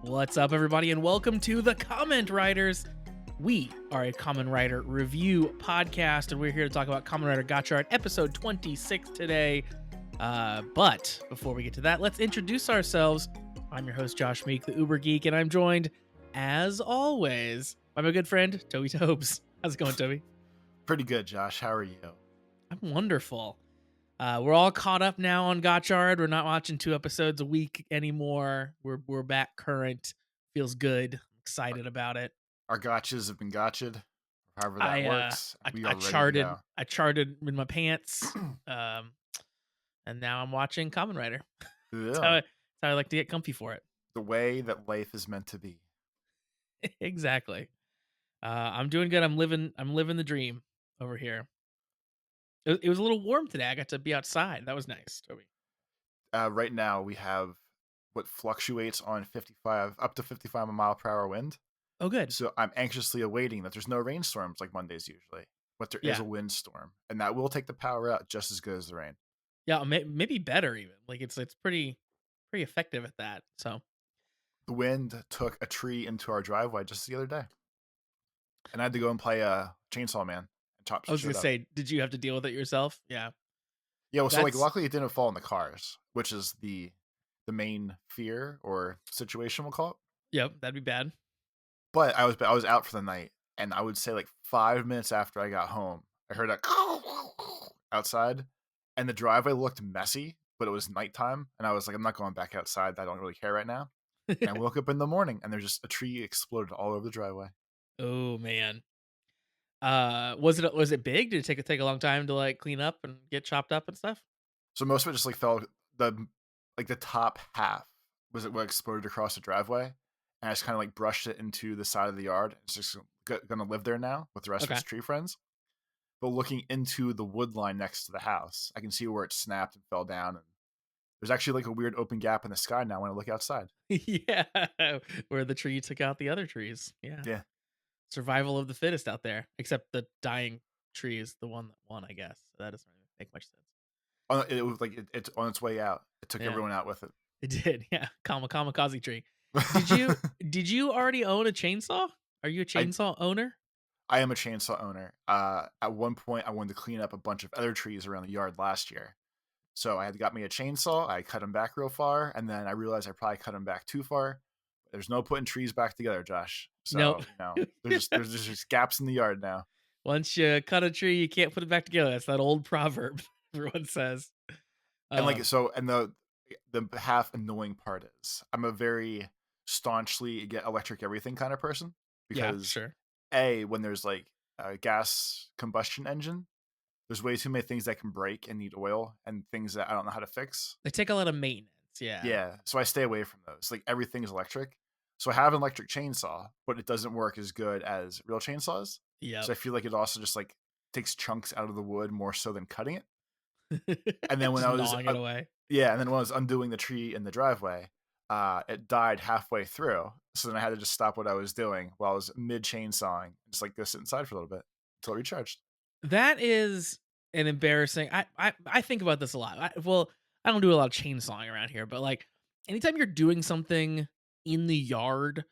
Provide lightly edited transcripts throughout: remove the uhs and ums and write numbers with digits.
What's up, everybody, and welcome to the Comment Writers. We are a Kamen Rider review podcast, and we're here to talk about Kamen Rider Gotchard episode 26 today. But before we get to that, let's introduce ourselves. I'm your host, Josh Meek, the Uber Geek, and I'm joined, as always, by my good friend, Toby Tobes. How's it going, Toby? Pretty good, Josh. How are you? I'm wonderful. We're all caught up now on Gotchard. We're not watching 2 episodes a week anymore. We're back current. Feels good. Excited about it. Our gotchas have been gotcha'd, however that I works. We are I ready to charted go. I charted in my pants. And now I'm watching Kamen Rider. That's Yeah, how I like to get comfy for it. the way that life is meant to be. Exactly. I'm doing good. I'm living the dream over here. It was a little warm today. I got to be outside. That was nice, Toby. Right now, we have what fluctuates on 55 up to 55 mile per hour wind. Oh, good. So I'm anxiously awaiting that there's no rainstorms like Mondays usually, but there is Yeah. a windstorm, and that will take the power out just as good as the rain. Yeah, maybe better even. Like it's pretty effective at that. So The wind took a tree into our driveway just the other day, and I had to go and play Chainsaw Man and chop I was shit gonna up. say, did you have to deal with it yourself? Yeah. Yeah, well, so like That's luckily it didn't fall in the cars, which is the main fear or situation we'll call it. Yep, that'd be bad. But I was out for the night, and I would say like 5 minutes after I got home, I heard a outside, and the driveway looked messy, but it was nighttime, and I was like, I'm not going back outside. I don't really care right now. And I woke up in the morning, and there's just a tree exploded all over the driveway. Oh man. Was it big? Did it take a long time to like clean up and get chopped up and stuff? So most of it just like fell the top half was it what exploded across the driveway, and I just kind of like brushed it into the side of the yard. It's just gonna live there now with the rest of Okay. its tree friends. But looking into the wood line next to the house, I can see where it snapped and fell down, and there's actually like a weird open gap in the sky now when I look outside. Yeah. Where the tree took out the other trees. Yeah. Yeah, Survival of the fittest out there. Except the dying tree is the one that won, I guess. So that doesn't really make much sense. it was like it's on its way out. It took Yeah. everyone out with it. It did, yeah. Kamikaze tree. Did you already own a chainsaw? Are you a chainsaw owner? I am a chainsaw owner. At one point, I wanted to clean up a bunch of other trees around the yard last year. So I had got me a chainsaw. I cut them back real far, and then I realized I probably cut them back too far. There's no putting trees back together, Josh. So Nope. there's just gaps in the yard now. Once you cut a tree, you can't put it back together. That's that old proverb everyone says. And the half annoying part is I'm a very staunchly get electric everything kind of person Yeah, because sure. when there's like a gas combustion engine, there's way too many things that can break and need oil and things that I don't know how to fix. They take a lot of maintenance. Yeah. Yeah, so I stay away from those. Like everything's electric. So I have an electric chainsaw, but it doesn't work as good as real chainsaws. Yeah. So I feel like it also just like takes chunks out of the wood more so than cutting it. And then when Just I was gnawing it away. yeah, and then when I was undoing the tree in the driveway, it died halfway through. So then I had to just stop what I was doing while I was mid chainsawing and just like go sit inside for a little bit until it recharged. That is an embarrassing. I think about this a lot. I don't do a lot of chainsawing around here, but like anytime you're doing something in the yard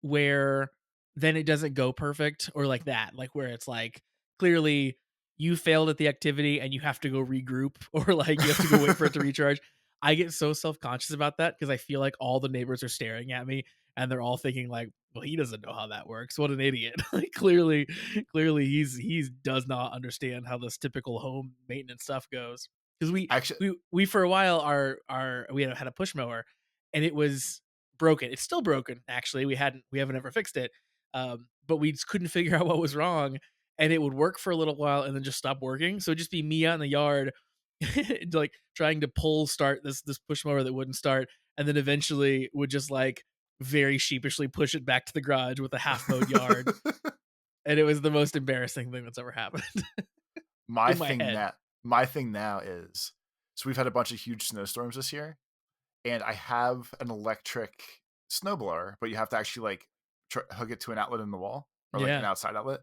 where then it doesn't go perfect or like that, like where it's like clearly you failed at the activity and you have to go regroup or like you have to go wait for it to recharge. I get so self-conscious about that because I feel like all the neighbors are staring at me and they're all thinking like, well, he doesn't know how that works. What an idiot. Like clearly he does not understand how this typical home maintenance stuff goes. Because Actually, we for a while we had a push mower and it was broken. It's still broken, actually. We haven't ever fixed it. But we just couldn't figure out what was wrong. And it would work for a little while and then just stop working. So it'd just be me out in the yard like trying to start this push mower that wouldn't start, and then eventually would just like very sheepishly push it back to the garage with a half mowed yard. And it was the most embarrassing thing that's ever happened. my In my thing head. now my thing now is so we've had a bunch of huge snowstorms this year, and I have an electric snowblower, but you have to actually like hook it to an outlet in the wall or like an Yeah. outside outlet.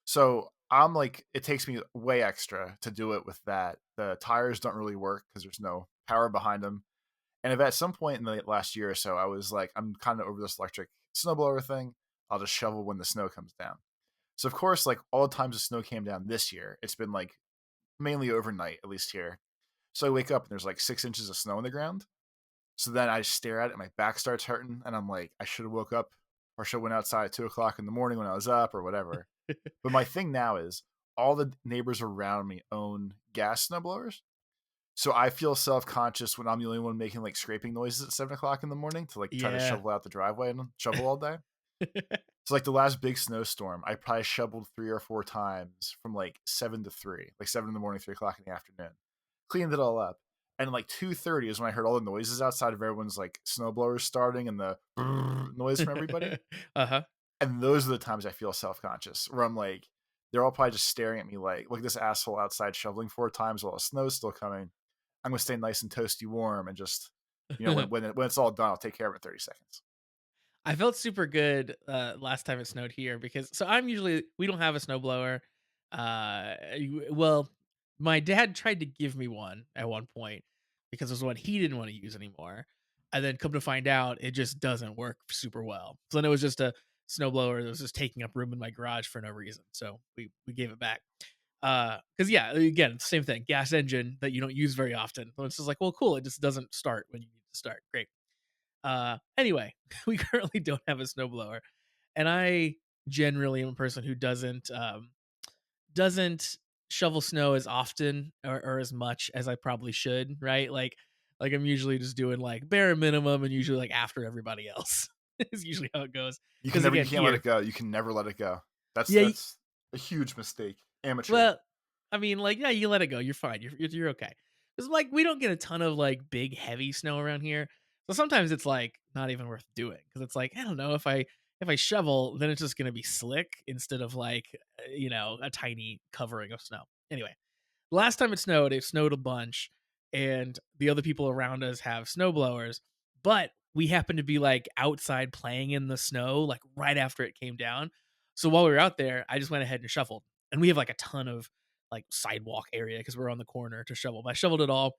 So I'm like, it takes me way extra to do it with that. The tires don't really work because there's no power behind them, And if at some point in the last year or so, I was like, I'm kind of over this electric snowblower thing, I'll just shovel when the snow comes down. So of course, like all the times the snow came down this year, it's been like mainly overnight, at least here. So I wake up and there's like 6 inches of snow on the ground. So then I stare at it, and my back starts hurting, and I'm like, I should have woke up, or should have went outside at 2 o'clock in the morning when I was up, or whatever. But my thing now is all the neighbors around me own gas snowblowers. So I feel self conscious when I'm the only one making like scraping noises at 7 o'clock in the morning to like try to Yeah. shovel out the driveway and shovel all day. So like the last big snowstorm, I probably shoveled 3 or 4 times from like 7 to 3, like 7 in the morning, 3 o'clock in the afternoon. Cleaned it all up. And like 2:30 is when I heard all the noises outside of everyone's like snowblowers starting and the noise from everybody. Uh-huh. And those are the times I feel self conscious, where I'm like, they're all probably just staring at me like, look at this asshole outside shoveling 4 times while the snow's still coming. I'm gonna stay nice and toasty warm and just, when it's all done, I'll take care of it in 30 seconds. I felt super good last time it snowed here because we don't have a snowblower. Well, my dad tried to give me one at one point because it was one he didn't want to use anymore. And then come to find out it just doesn't work super well. So then it was just a snowblower that was just taking up room in my garage for no reason. So we gave it back. Because yeah, again, same thing, gas engine that you don't use very often. So it's just like, well, cool, it just doesn't start when you need to start. Great. Anyway, we currently don't have a snowblower, and I generally am a person who doesn't shovel snow as often or as much as I probably should, right? Like I'm usually just doing like bare minimum and usually like after everybody else is usually how it goes. Because You again, can't let here, it go. You can never let it go. That's yeah, a huge mistake. Amateur. well, I mean, like, yeah, you let it go. You're fine. You're okay. Because like we don't get a ton of like big heavy snow around here, so sometimes it's like not even worth doing because it's like I don't know if I shovel, then it's just gonna be slick instead of like a tiny covering of snow. Anyway, last time it snowed a bunch, and the other people around us have snow blowers, but we happened to be like outside playing in the snow, like right after it came down. So while we were out there, I just went ahead and shoveled. And we have like a ton of like sidewalk area because we're on the corner to shovel. But I shoveled it all,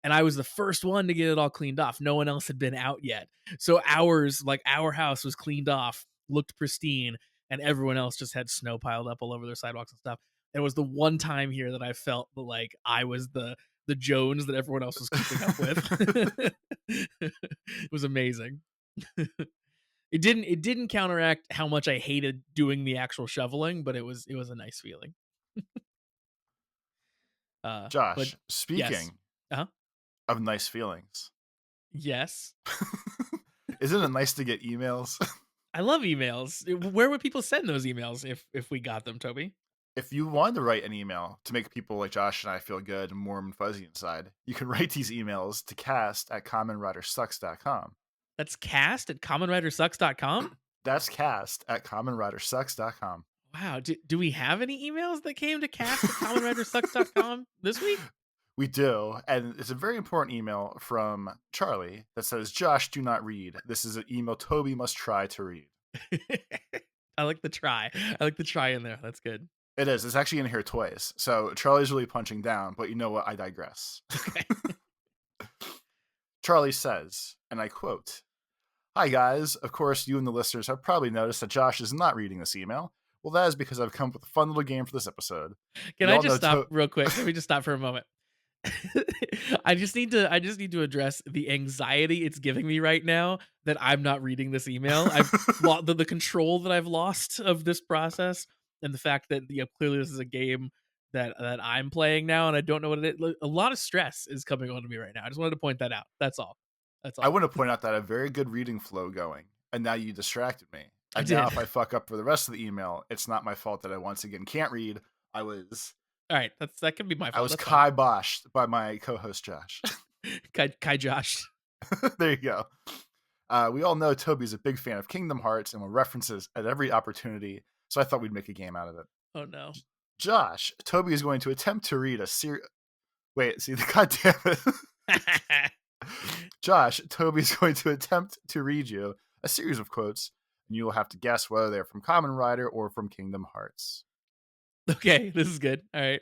and I was the first one to get it all cleaned off. No one else had been out yet. So our house was cleaned off, looked pristine, and everyone else just had snow piled up all over their sidewalks and stuff. It was the one time here that I felt like I was the Jones that everyone else was keeping up with. It was amazing. It didn't counteract how much I hated doing the actual shoveling, but it was a nice feeling. But Josh, yes. speaking Uh-huh. of nice feelings, Yes. isn't it nice to get emails? I love emails. Where would people send those emails if we got them, Toby? If you wanted to write an email to make people like Josh and I feel good and warm and fuzzy inside, you can write these emails to cast@commonwritersucks.com. That's cast at commonwritersucks.com? That's cast@commonwritersucks.com. Wow. Do we have any emails that came to cast at commonwritersucks.com this week? We do, and it's a very important email from Charlie that says, Josh, do not read. This is an email Toby must try to read. I like the try. I like the try in there. That's good. It is. It's actually in here twice. So Charlie's really punching down, but you know what? I digress. Okay. Charlie says, and I quote, Hi guys, of course you and the listeners have probably noticed that Josh is not reading this email. Well, that is because I've come up with a fun little game for this episode. Can We I all just know stop real quick? Let me just stop for a moment. I just need to address the anxiety it's giving me right now that I'm not reading this email. I've the control that I've lost of this process, and the fact that clearly this is a game that I'm playing now and I don't know what it is. A lot of stress is coming on to me right now. I just wanted to point that out. That's all. That's I all. want to point out that I have a very good reading flow going, and now you distracted me. I And now did. if I fuck up for the rest of the email, it's not my fault that I once again can't read. I was All right, that could be my I fault. was That's fine. kiboshed by my co-host Josh. Kai Josh. There you go. We all know Toby's a big fan of Kingdom Hearts and will references at every opportunity, so I thought we'd make a game out of it. Oh no. Josh, Toby is going to attempt to read a series. Wait, see the goddamn it. Josh, Toby is going to attempt to read you a series of quotes, and you will have to guess whether they're from Kamen Rider or from Kingdom Hearts. Okay, this is good. All right.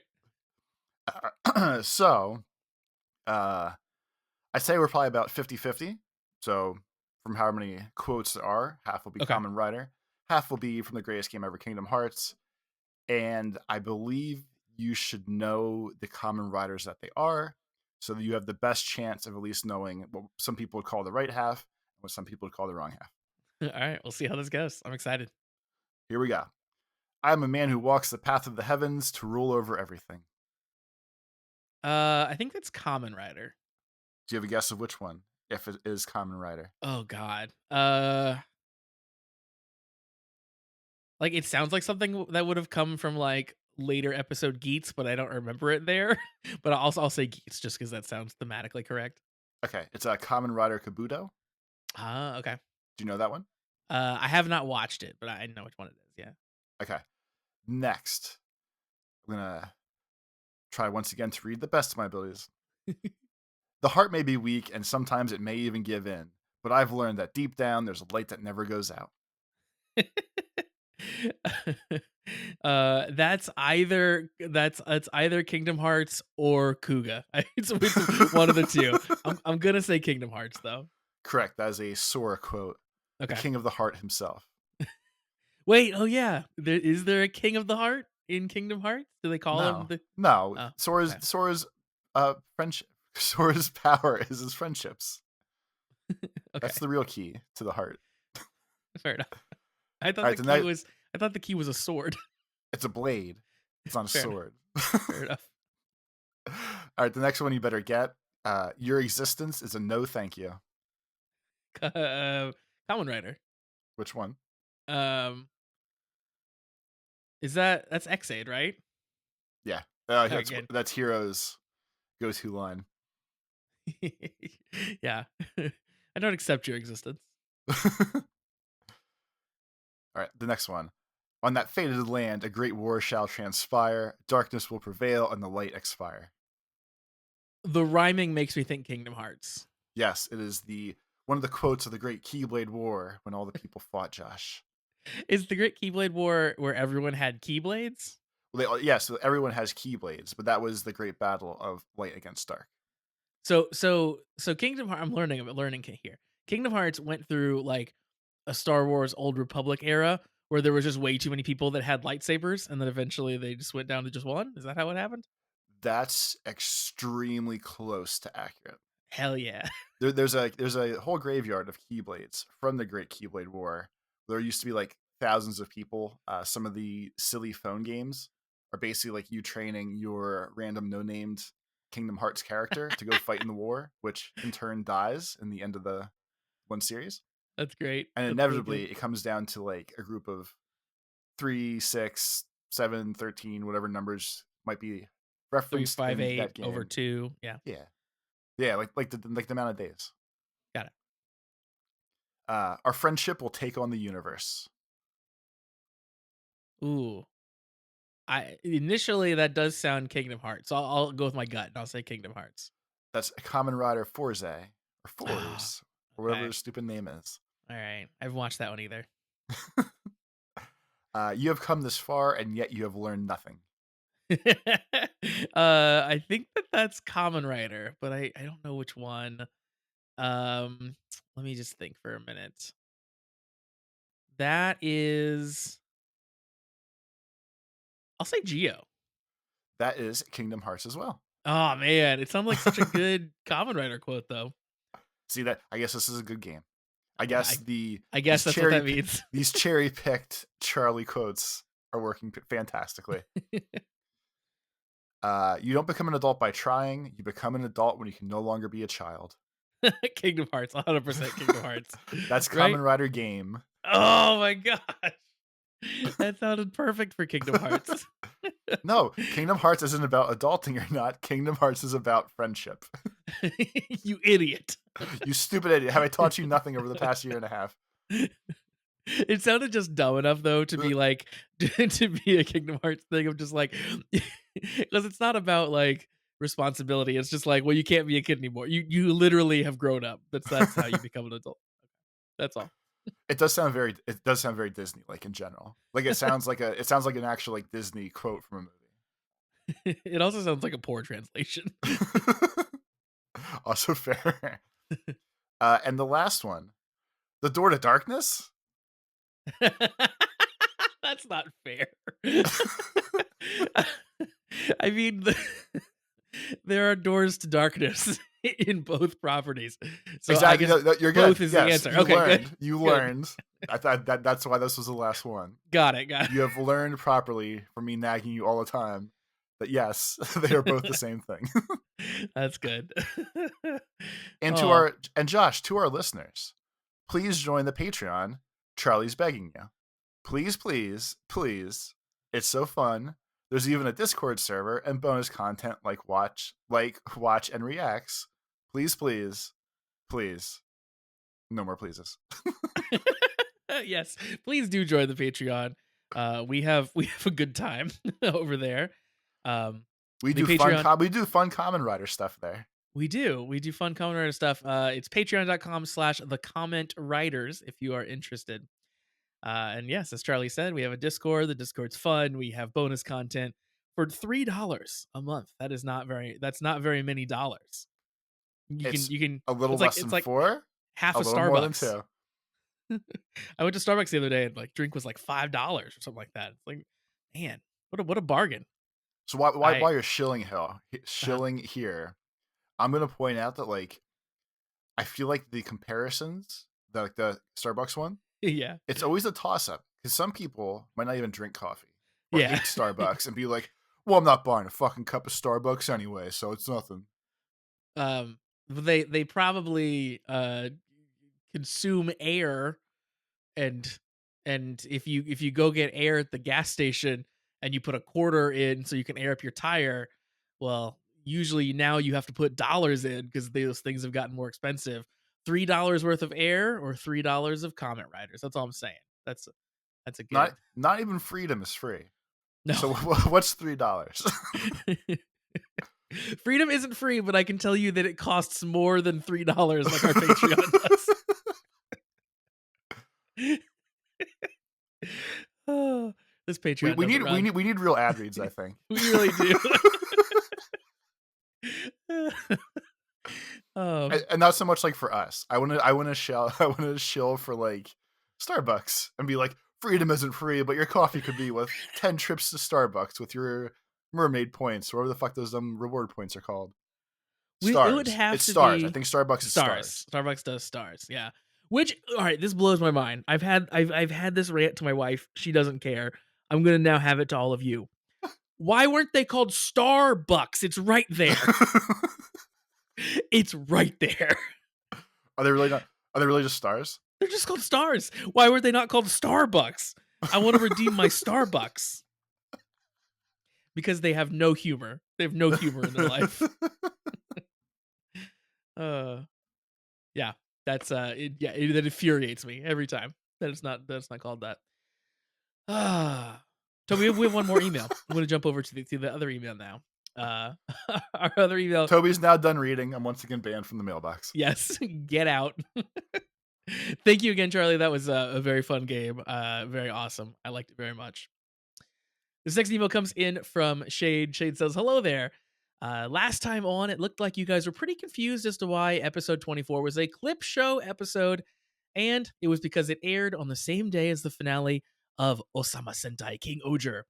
So, I'd say we're probably about 50-50. So from how many quotes there are, half will be Okay. Kamen Rider, half will be from the greatest game ever, Kingdom Hearts. And I believe you should know the Kamen Riders that they are, so that you have the best chance of at least knowing what some people would call the right half and what some people would call the wrong half. All right, we'll see how this goes. I'm excited. Here we go. I am a man who walks the path of the heavens to rule over everything. I think that's Common Rider. Do you have a guess of which one? If it is Kamen Rider. Oh God. Like it sounds like something that would have come from like later episode Geats, but I don't remember it there. But I'll say Geats just because that sounds thematically correct. Okay, it's a Kamen Rider Kabuto. Ah, okay. Do you know that one? I have not watched it, but I know which one it is. Yeah. Okay. Next, I'm gonna try once again to read the best of my abilities. The heart may be weak, and sometimes it may even give in. But I've learned that deep down, there's a light that never goes out. That's either Kingdom Hearts or Kuga. It's one of the two. I'm gonna say Kingdom Hearts though. Correct. That is a Sora quote. The Okay. king of the heart himself. Wait. Oh yeah. Is there a King of the Heart in Kingdom Hearts? Do they call him No, the? no. Oh, okay. Sora's friendship. Sora's power is his friendships. Okay. That's the real key to the heart. Fair enough. I All thought right, the key was. I thought the key was a sword. it's a blade. It's not a Fair enough. sword. Fair enough. All right, the next one you better get. Your existence is a no, thank you. Kamen Rider. Which one? Um, that's Xaid, right? Yeah, Again. that's Hero's go-to line. Yeah. I don't accept your existence. All right, the next one. On that fated land, a great war shall transpire. Darkness will prevail and the light expire. The rhyming makes me think Kingdom Hearts. Yes, it is the one of the quotes of the Great Keyblade War when all the people fought Josh. Is the Great Keyblade War where everyone had keyblades? Well, so everyone has keyblades, but that was the great battle of light against dark. So Kingdom Hearts. I'm learning here. Kingdom Hearts went through like a Star Wars Old Republic era where there was just way too many people that had lightsabers, and then eventually they just went down to just one. Is that how it happened? That's extremely close to accurate. Hell yeah. There's a whole graveyard of keyblades from the Great Keyblade War. There used to be like thousands of people. Some of the silly phone games are basically like you training your random no-named Kingdom Hearts character to go fight in the war, which in turn dies in the end of the one series. That's great. And That's really inevitably, good. it comes down to like a group of 3, 6, 7, 13, whatever numbers might be Three, referenced five, in eight that over game. 2. Yeah. Yeah, yeah, like the amount of days. Got it. Our friendship will take on the universe. Ooh. I initially that does sound Kingdom Hearts. So I'll go with my gut and I'll say Kingdom Hearts. That's a Kamen Rider Forze or Ah, Force or whatever okay. their stupid name is. All right. I haven't watched that one either. You have come this far, and yet you have learned nothing. I think that's Common Rider, but I don't know which one. Let me just think for a minute. That is I'll say Geo. That is Kingdom Hearts as well. Oh man, it sounds like such a good Common Rider quote though. See that? I guess this is a good game. I Yeah, guess I guess that's what that means. these cherry picked Charlie quotes are working fantastically. You don't become an adult by trying. You become an adult when you can no longer be a child. Kingdom Hearts, 100% Kingdom Hearts. That's Right? Kamen Rider game. Oh my gosh. That sounded perfect for Kingdom Hearts. No, Kingdom Hearts isn't about adulting or not. Kingdom Hearts is about friendship. You idiot. You stupid idiot. Have I taught you nothing over the past year and a half? It sounded just dumb enough though to be like to be a Kingdom Hearts thing of just like because it's not about like responsibility. It's just like, well, you can't be a kid anymore. You literally have grown up. That's how you become an adult. That's all. It does sound very Disney like in general. Like it sounds like an actual like Disney quote from It also sounds like a poor translation. a movie. Also fair. And the last one, the door to darkness. That's not fair. I mean, there are doors to darkness in both properties, so I Exactly. guess No, no, you're good. both is the Yes, answer. you Okay, good, learned. You good. learned. I thought that's why this was the last one. Got it, got You have learned properly from me nagging you all the time that yes, they are both the it. same thing. That's good. And Oh, Josh, to our listeners, please join the Patreon. Charlie's begging you. Please, please, please. It's so fun. There's even a Discord server and bonus content watch and reacts. Please, please, please. No more pleases. yes, please do join the Patreon. We have a good time over there. Um, the Patreon We do fun Common Rider stuff there. we do fun comment writer stuff. It's patreon.com/the comment writers if you are interested. And yes, as Charlie said, we have a Discord. The Discord's fun. We have bonus content for $3 a month. That's not very many dollars. It's You can a little it's like less it's than like four, half a a little more than Starbucks. two. I went to Starbucks the other day and like drink was like $5 or something like that. It's like, man, what a bargain. So I while you're uh shilling here, I'm gonna point out that like I feel like the comparisons, the Starbucks one, yeah. it's always a toss up because some people might not even drink coffee or Yeah. hate Starbucks and be like, "Well, I'm not buying a fucking cup of Starbucks anyway, so it's nothing." They probably consume air and if you go get air at the gas station and you put a quarter in so you can air up your tire, well, usually now you have to put dollars in because those things have gotten more expensive. $3 worth of air or $3 of comment riders. That's all I'm saying. That's a Not give. not even freedom is free. No. So what's $3? Freedom isn't free, but I can tell you that it costs more than $3 like our Patreon does. Oh, this Patreon doesn't run. we need real ad reads, I think. We really do. And, um, and not so much like for us. I want to shell I want to shill for like Starbucks and be like, freedom isn't free, but your coffee could be with 10 trips to Starbucks with your mermaid points, or whatever the fuck those reward points are called. it would Stars. have It's to stars. I be think Starbucks is stars. stars. Starbucks does stars. Yeah. Which all right, this blows my mind. I've had this rant to my wife. She doesn't care. I'm gonna now have it to all of you. Why weren't they called Starbucks? It's right there. It's right there. Are they really not? Are they really just stars? They're just called stars. Why were they not called Starbucks? I want to redeem my Starbucks because they have no humor. They have no humor in their life. Uh, yeah, that infuriates me every time. That's not called that. Ah, so we have one more email. I'm going to jump over to the other email now. Uh, our other email. Toby's now done reading. I'm once again banned from the mailbox. Yes, get out. Thank you again, Charlie. That was a very fun game. Very awesome. I liked it very much. This next email comes in from Shade. Shade says, "Hello there. Last time on, it looked like you guys were pretty confused as to why episode 24 was a clip show episode, and it was because it aired on the same day as the finale of Osama Sentai King Oger.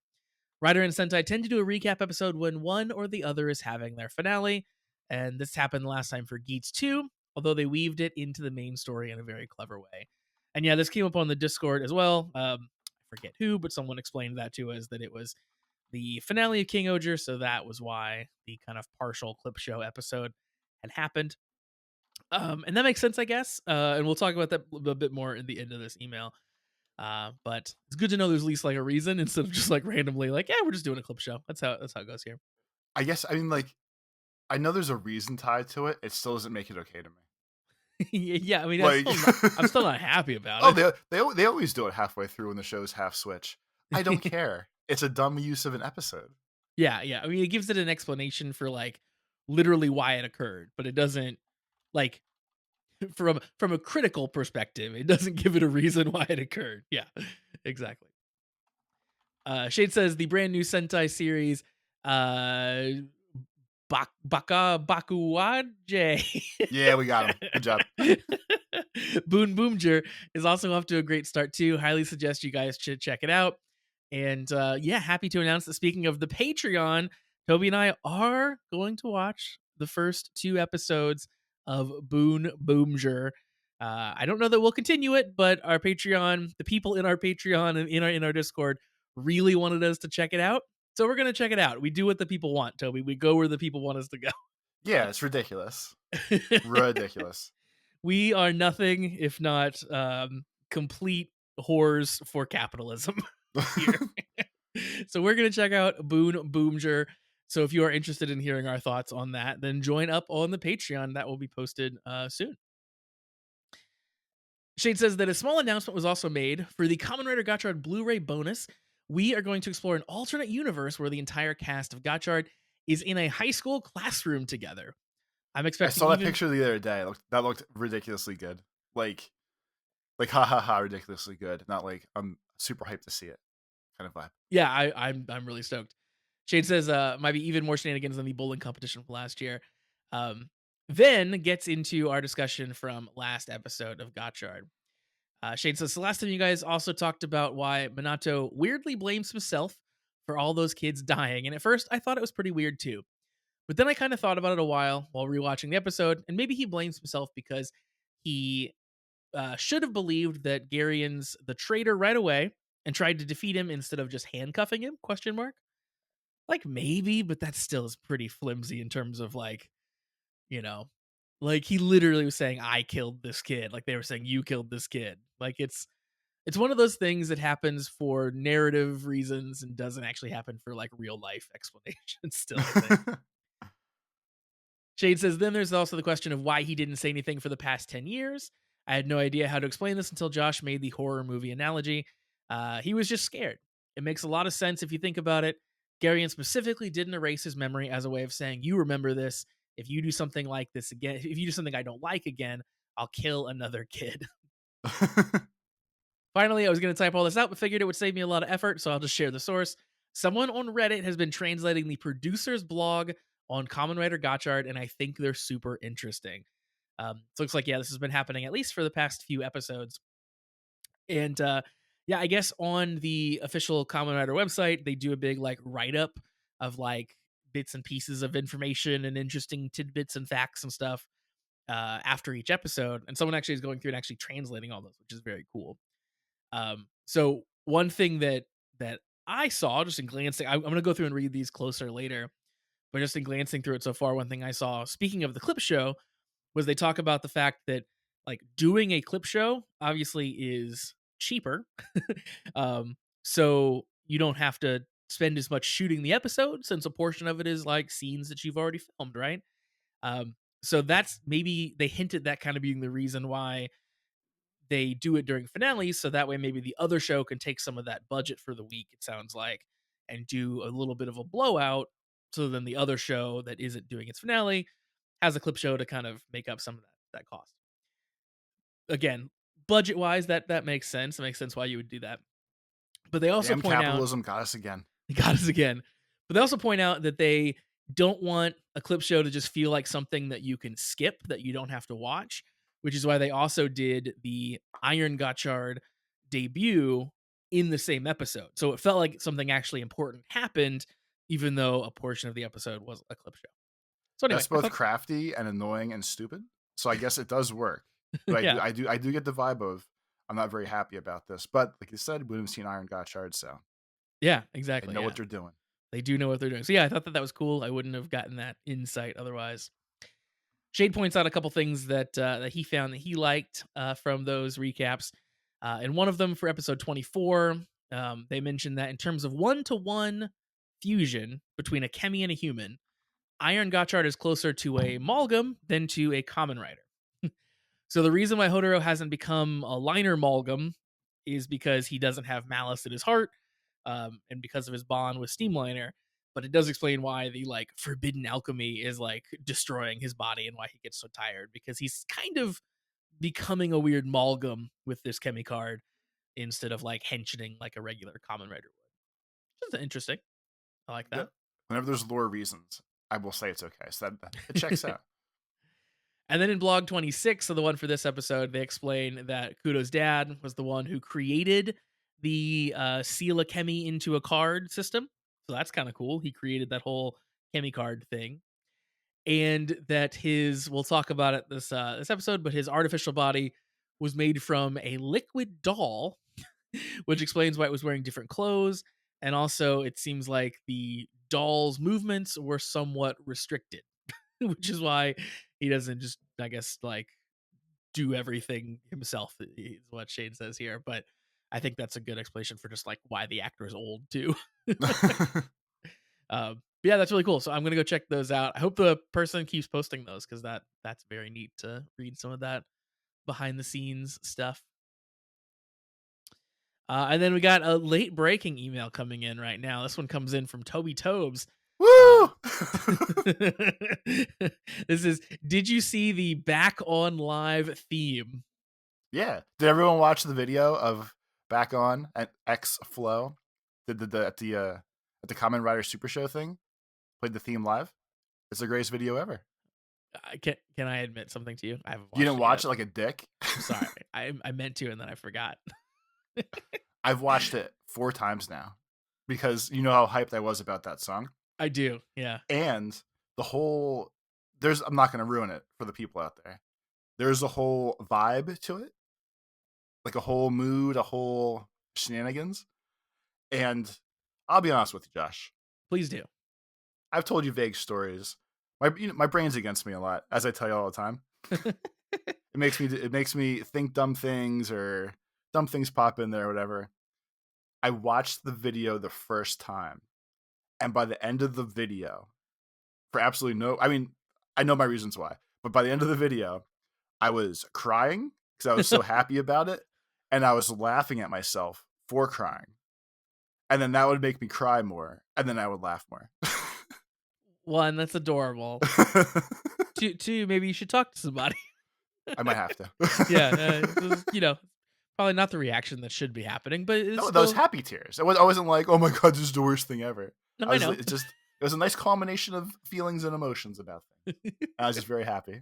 Rider and Sentai tend to do a recap episode when one or the other is having their finale, and this happened last time for Geats 2, although they weaved it into the main story in a very clever way. And yeah, this came up on the Discord as well. I forget who, but someone explained that to us that it was the finale of King Oger, so that was why the kind of partial clip show episode had happened. And that makes sense, I guess. And we'll talk about that a bit more in the end of this email. But it's good to know there's at least like a reason instead of just like randomly like, yeah, we're just doing a clip show. That's how it goes here. I guess I mean like I know there's a reason tied to it. It still doesn't make it okay to me. Yeah, I mean, Like, I'm still not happy about oh, it. they always do it halfway through when the show's half switch. I don't care. It's a dumb use of an episode. Yeah, yeah. I mean, it gives it an explanation for like literally why it occurred, but it doesn't like from a critical perspective, it doesn't give it a reason why it occurred. Yeah, exactly. Shade says the brand new Sentai series, uh, Bakuwaje. Yeah, we got him. Good job. Boon Boomjer is also off to a great start too. Highly suggest you guys should check it out. And yeah, happy to announce that speaking of the Patreon, Toby and I are going to watch the first 2 episodes of Boon Boomjer. I don't know that we'll continue it, but our Patreon, the people in our Patreon and in our Discord, really wanted us to check it out. So we're gonna check it out. We do what the people want, Toby. We go where the people want us to Yeah, it's ridiculous. go. Ridiculous. We are nothing if not complete whores for capitalism here. So we're gonna check out Boon Boomjer. So if you are interested in hearing our thoughts on that, then join up on the Patreon that will be posted soon. Shade says that a small announcement was also made for the Kamen Rider Gotchard Blu-ray bonus. We are going to explore an alternate universe where the entire cast of Gotchard is in a high school classroom together. I'm I expecting saw that even picture the other day. That looked ridiculously good. Like ha ha ha, ridiculously good. Not like I'm super hyped to see it. Kind of vibe. yeah, I'm really stoked. Shade says might be even more shenanigans than the bowling competition from last year. Then gets into our discussion from last episode of Gotchard. Shade says the last time you guys also talked about why Minato weirdly blames himself for all those kids dying, and at first I thought it was pretty weird too. But then I kind of thought about it a while rewatching the episode, and maybe he blames himself because he should have believed that Garion's the traitor right away and tried to defeat him instead of just handcuffing him? Question mark. Like maybe, but that still is pretty flimsy in terms of like, you know, like he literally was saying I killed this kid. Like they were saying you killed this kid. Like it's one of those things that happens for narrative reasons and doesn't actually happen for like real life explanations still, I think. Shade says, then there's also the question of why he didn't say anything for the past 10 years. I had no idea how to explain this until Josh made the horror movie analogy. He was just scared. It makes a lot of sense if you think about it. Garion specifically didn't erase his memory as a way of saying, you remember this. If you do something like this again, if you do something I don't like again, I'll kill another kid. Finally, I was going to type all this out, but figured it would save me a lot of effort, so I'll just share the source. Someone on Reddit has been translating the producer's blog on Kamen Rider Gotchard, and I think they're super interesting. So it looks like, yeah, this has been happening at least for the past few episodes. And yeah, I guess on the official Kamen Rider website, they do a big like write up of like bits and pieces of information and interesting tidbits and facts and stuff after each episode. And someone actually is going through and actually translating all those, which is very cool. So one thing that I saw just in glancing, I'm going to go through and read these closer later, but just in glancing through it so far, one thing I saw, speaking of the clip show, was they talk about the fact that like doing a clip show obviously is cheaper. So you don't have to spend as much shooting the episode since a portion of it is like scenes that you've already filmed, right? So that's maybe they hinted that kind of being the reason why they do it during finales, so that way maybe the other show can take some of that budget for the week, it sounds like, and do a little bit of a blowout, so then the other show that isn't doing its finale has a clip show to kind of make up some of that cost. Again, budget-wise, that makes sense. It makes sense why you would do that. But they also Damn point out capitalism got us again. got us again. But they also point out that they don't want a clip show to just feel like something that you can skip, that you don't have to watch, which is why they also did the Iron Gotchard debut in the same episode. So it felt like something actually important happened, even though a portion of the episode was a clip show. So anyway, That's I both thought, crafty and annoying and stupid. So I guess it does work. But yeah, I do get the vibe of I'm not very happy about this. But like you said, we haven't seen Iron Gotchard, so yeah, they exactly, know yeah. what they're doing. They do know what they're doing. So yeah, I thought that was cool. I wouldn't have gotten that insight otherwise. Shade points out a couple things that he found that he liked from those recaps, and one of them for episode 24, they mentioned that in terms of one-to-one fusion between a Kemi and a human, Iron Gotchard is closer to a Malgam than to a Kamen Rider. So the reason why Hodoro hasn't become a liner Malgam is because he doesn't have malice in his heart, and because of his bond with Steamliner. But it does explain why the like forbidden alchemy is like destroying his body and why he gets so tired, because he's kind of becoming a weird amalgam with this Chemi card instead of like henching like a regular Kamen Rider would. Which is interesting. I like that. Yep. Whenever there's lore reasons, I will say it's okay. So that it checks out. And then in blog 26, so the one for this episode, they explain that Kudo's dad was the one who created the seal a Chemi into a card system. So that's kind of cool. He created that whole Chemi card thing. And that we'll talk about it this episode, but his artificial body was made from a liquid doll, which explains why it was wearing different clothes. And also, it seems like the doll's movements were somewhat restricted, which is why he doesn't just, I guess, like do everything himself. Is what Shane says here, but I think that's a good explanation for just like why the actor is old too. But yeah, that's really cool. So I'm gonna go check those out. I hope the person keeps posting those because that's very neat to read some of that behind the scenes stuff. And then we got a late breaking email coming in right now. This one comes in from Toby Tobes. Uh, Woo! this is, did you see the back on live theme? Yeah. Did everyone watch the video of Back On at X Flow? Did at the Kamen Rider Super Show thing? Played the theme live. It's the greatest video ever. Can I admit something to you? I haven't You watched didn't it yet. watch it like a dick? I'm sorry. I meant to and then I forgot. I've watched it 4 times now because you know how hyped I was about that song. I do. Yeah. And the whole I'm not going to ruin it for the people out there. There's a whole vibe to it, like a whole mood, a whole shenanigans. And I'll be honest with you, Josh. Please do. I've told you vague stories. My brain's against me a lot, as I tell you all the time. It makes me think dumb things or dumb things pop in there or whatever. I watched the video the first time, and by the end of the video, for absolutely no, I mean, I know my reasons why, but by the end of the video, I was crying because I was so happy about it, and I was laughing at myself for crying. And then that would make me cry more, and then I would laugh more. One, that's adorable. Two, maybe you should talk to somebody. I might have to. Yeah, probably not the reaction that should be happening, but it's No, still. those happy tears. I wasn't like, oh my god, this is the worst thing ever. No, I know. It was a nice combination of feelings and emotions about things. And I was just very happy.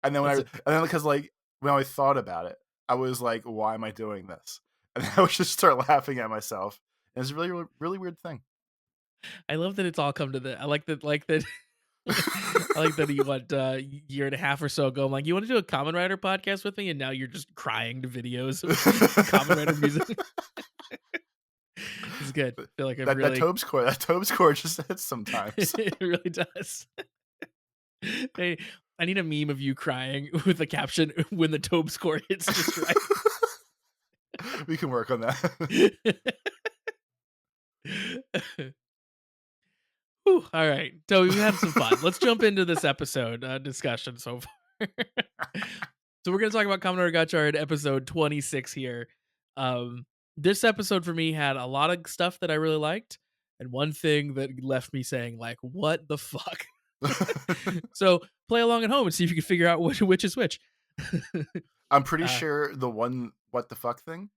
And then because like when I thought about it, I was like, why am I doing this? And I would just start laughing at myself. And it's a really, really, really weird thing. I love that it's all come to that. I like that. I like that you went year and a half or so ago. I'm like, you want to do a Kamen Rider podcast with me, and now you're just crying to videos of Kamen Rider music. It's good. I feel like that Tobes core just hits sometimes. It really does. Hey, I need a meme of you crying with the caption when the Tobe score hits just right. We can work on that. Whew, all right, Toby, we had some fun. Let's jump into this episode discussion so far. So we're going to talk about Kamen Rider Gotchard episode 26 here. This episode for me had a lot of stuff that I really liked, and one thing that left me saying, like, what the fuck? So play along at home and see if you can figure out which is which. I'm pretty sure the one what the fuck thing,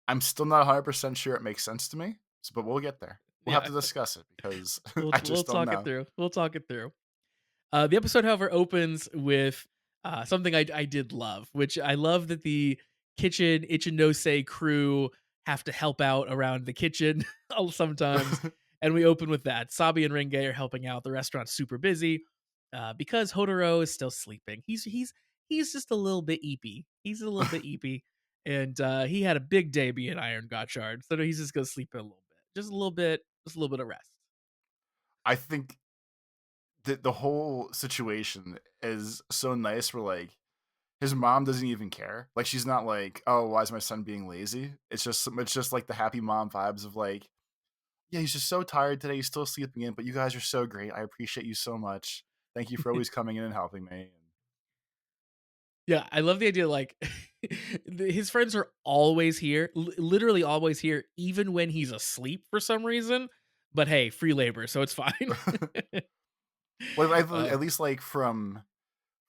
I'm still not 100% sure it makes sense to me, but we'll get there. We'll have to discuss it because I just don't know. We'll talk it through. The episode, however, opens with something I did love, which I love that the kitchen Ichinose crew have to help out around the kitchen sometimes. And we open with that. Sabi and Renge are helping out. The restaurant's super busy because Hodoro is still sleeping. He's just a little bit eepy. He's a little bit eepy. And he had a big day being Iron Gotchard. So he's just going to sleep in a little bit. Just a little bit of rest. I think the whole situation is so nice where like his mom doesn't even care. Like she's not like, oh, why is my son being lazy? It's just like the happy mom vibes of like, yeah, he's just so tired today. He's still sleeping in, but you guys are so great. I appreciate you so much. Thank you for always coming in and helping me. Yeah, I love the idea. Like, his friends are always here, literally always here, even when he's asleep for some reason. But hey, free labor, so it's fine. Well, at least like from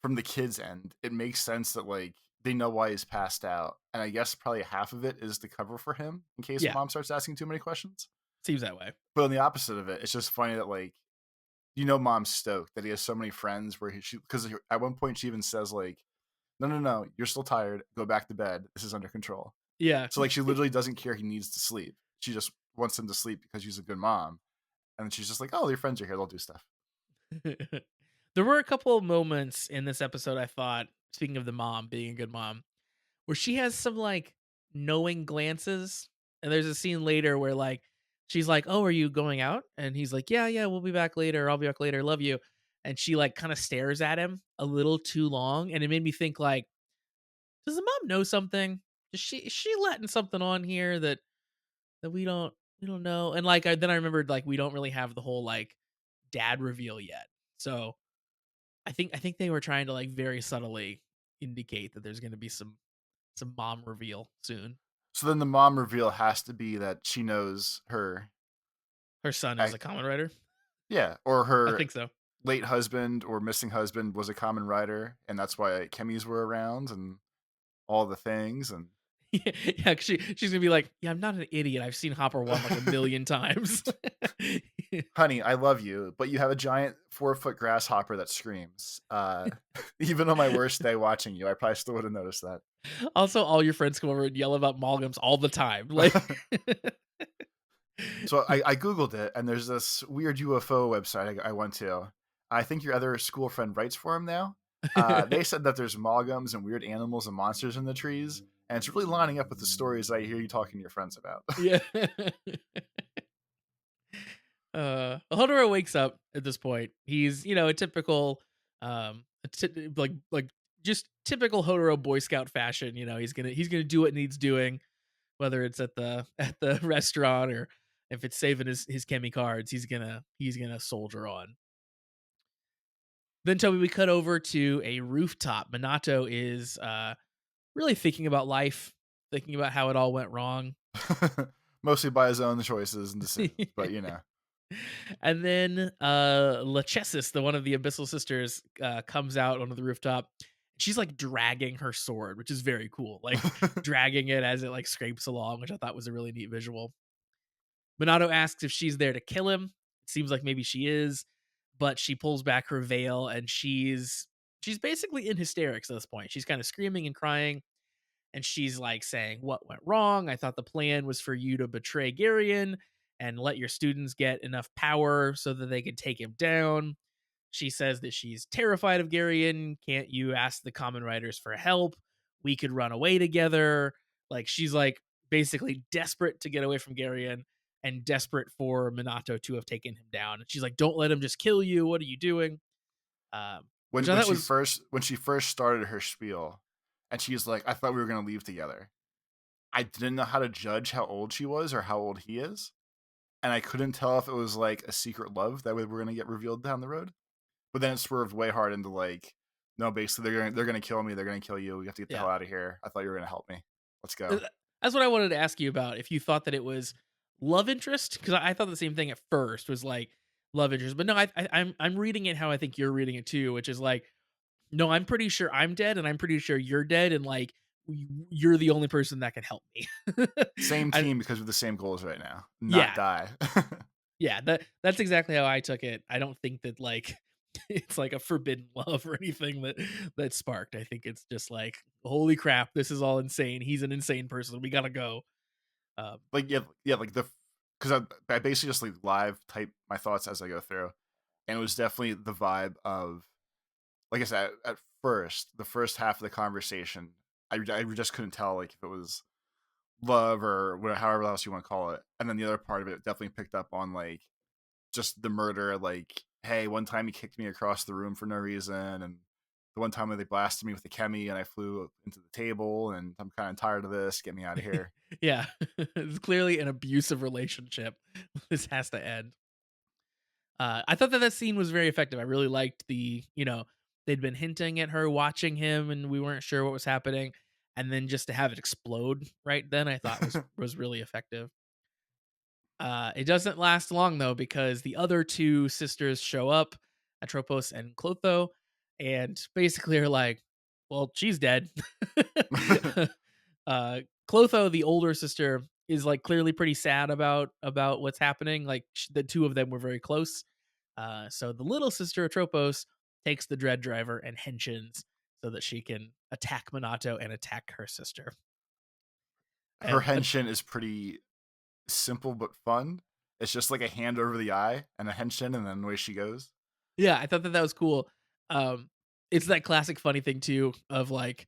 the kids' end, it makes sense that like they know why he's passed out, and I guess probably half of it is to cover for him in case mom starts asking too many questions. Seems that way. But on the opposite of it, it's just funny that like you know, mom's stoked that he has so many friends where she because at one point she even says like, "No, no, no, you're still tired. Go back to bed. This is under control." Yeah. So like she literally doesn't care he needs to sleep. She just wants him to sleep because she's a good mom. And then she's just like, "Oh, your friends are here. They'll do stuff." There were a couple of moments in this episode I thought, speaking of the mom being a good mom, where she has some like knowing glances. And there's a scene later where like she's like, "Oh, are you going out?" And he's like, "Yeah, yeah, we'll be back later. I'll be back later. Love you." And she like kind of stares at him a little too long, and it made me think like, does the mom know something? Is she letting something on here that we don't know? And like then I remembered like we don't really have the whole like dad reveal yet. So I think they were trying to like very subtly indicate that there's going to be some mom reveal soon. So then the mom reveal has to be that she knows her, Her son is ac- a common writer. yeah, or I her think so. late husband or missing husband was a common writer, and that's why chemis were around and all the things. And Yeah, 'cause she's gonna be like, "Yeah, I'm not an idiot. I've seen Hopper 1 like a million times." honey, I love you, but you have a giant 4-foot grasshopper that screams. Even on my worst day watching you, I probably still would have noticed that. Also, all your friends come over and yell about Malgams all the time. Like, So I googled it, and there's this weird UFO website I went to. I think your other school friend writes for him now. They said that there's amalgams and weird animals and monsters in the trees, and it's really lining up with the stories I hear you talking to your friends about. yeah. Hodoro wakes up at this point. He's, a typical, like just typical Hodoro Boy Scout fashion. He's gonna do what needs doing, whether it's at the at the restaurant or if it's saving his Kemi cards. He's gonna soldier on. Then Toby, we cut over to a rooftop. Minato is really thinking about life, thinking about how it all went wrong. Mostly by his own choices and decisions, but you know. And then Lachesis, the one of the Abyssal sisters, comes out onto the rooftop. She's like dragging her sword, which is very cool. Like dragging it as it like scrapes along, which I thought was a really neat visual. Minato asks if she's there to kill him. It seems like maybe she is, but she pulls back her veil and she's basically in hysterics at this point. She's kind of screaming and crying, and she's like saying, "What went wrong? I thought the plan was for you to betray Garion and let your students get enough power so that they could take him down." She says that she's terrified of Garion. "Can't you ask the common riders for help? We could run away together." Like she's like basically desperate to get away from Garion and desperate for Minato to have taken him down. And she's like, "Don't let him just kill you. What are you doing?" Which when I when thought she was first when she first started her spiel, and she's like, "I thought we were gonna leave together." I didn't know how to judge how old she was or how old he is, and I couldn't tell if it was like a secret love that we were gonna get revealed down the road. But then it swerved way hard into like, no, basically they're gonna kill me, they're gonna kill you. We have to get the hell yeah. out of here. I thought you were gonna help me. Let's Uh, go. That's what I wanted to ask you about. If you thought that it was love interest, because I thought the same thing at first was like love interest, but no, I'm reading it how I think you're reading it too, which is like, no, I'm pretty sure I'm dead, and I'm pretty sure you're dead, and like you're the only person that can help me. Same I, team because of the same goals right now. Not yeah, die. yeah, that's exactly how I took it. I don't think that like it's like a forbidden love or anything that sparked. I think it's just like, holy crap, this is all insane. He's an insane person. We gotta go. Um, Like yeah, like the because I basically just like live type my thoughts as I go through, and it was definitely the vibe of like I said at first the first half of the conversation. I just couldn't tell like if it was love or whatever, however else you want to call it, and then the other part of it definitely picked up on like just the murder. Like, hey, one time he kicked me across the room for no reason, and the one time that they blasted me with the chemi and I flew into the table, and I'm kind of tired of this. Get me out of here. yeah, it's clearly an abusive relationship. This has to end. I thought that scene was very effective. I really liked they'd been hinting at her watching him, and we weren't sure what was happening, and then just to have it explode right then, I thought was really effective. It doesn't last long though because the other two sisters show up, Atropos and Clotho, and basically are like, "Well, she's dead." Clotho, the older sister, is like clearly pretty sad about what's happening. Like the two of them were very close, So the little sister Atropos takes the dread driver and henshins so that she can attack Minato and attack her sister. Her And henshin is pretty simple but fun. It's just like a hand over the eye and a henshin, and then away she goes. yeah, I thought that was cool. Um, it's that classic funny thing too of like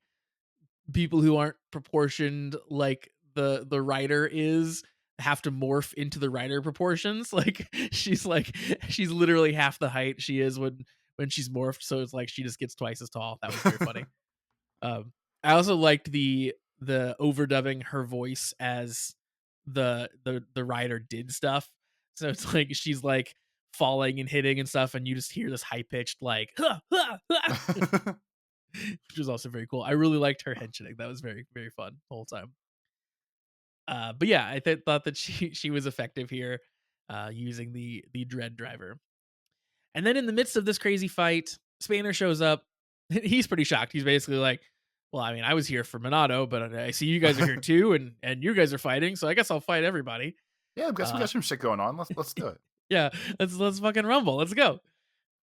people who aren't proportioned like the writer is have to morph into the writer proportions. Like she's literally half the height she is when she's morphed, so it's like she just gets twice as tall. That was very funny. Um, I also liked the overdubbing her voice as the writer did stuff. So it's like she's like falling and hitting and stuff, and you just hear this high pitched like, "Huh, huh, huh," which was also very cool. I really liked her henching. That was very very fun the whole time. But yeah, I thought that she was effective here, using the dread driver. And then in the midst of this crazy fight, Spanner shows up. He's pretty shocked. He's basically like, "Well, I mean, I was here for Minato, but I see you guys are here too, and you guys are fighting, so I guess I'll fight everybody." Yeah, I guess we Uh, got some shit going on. Let's do it. yeah, let's fucking rumble. Let's go.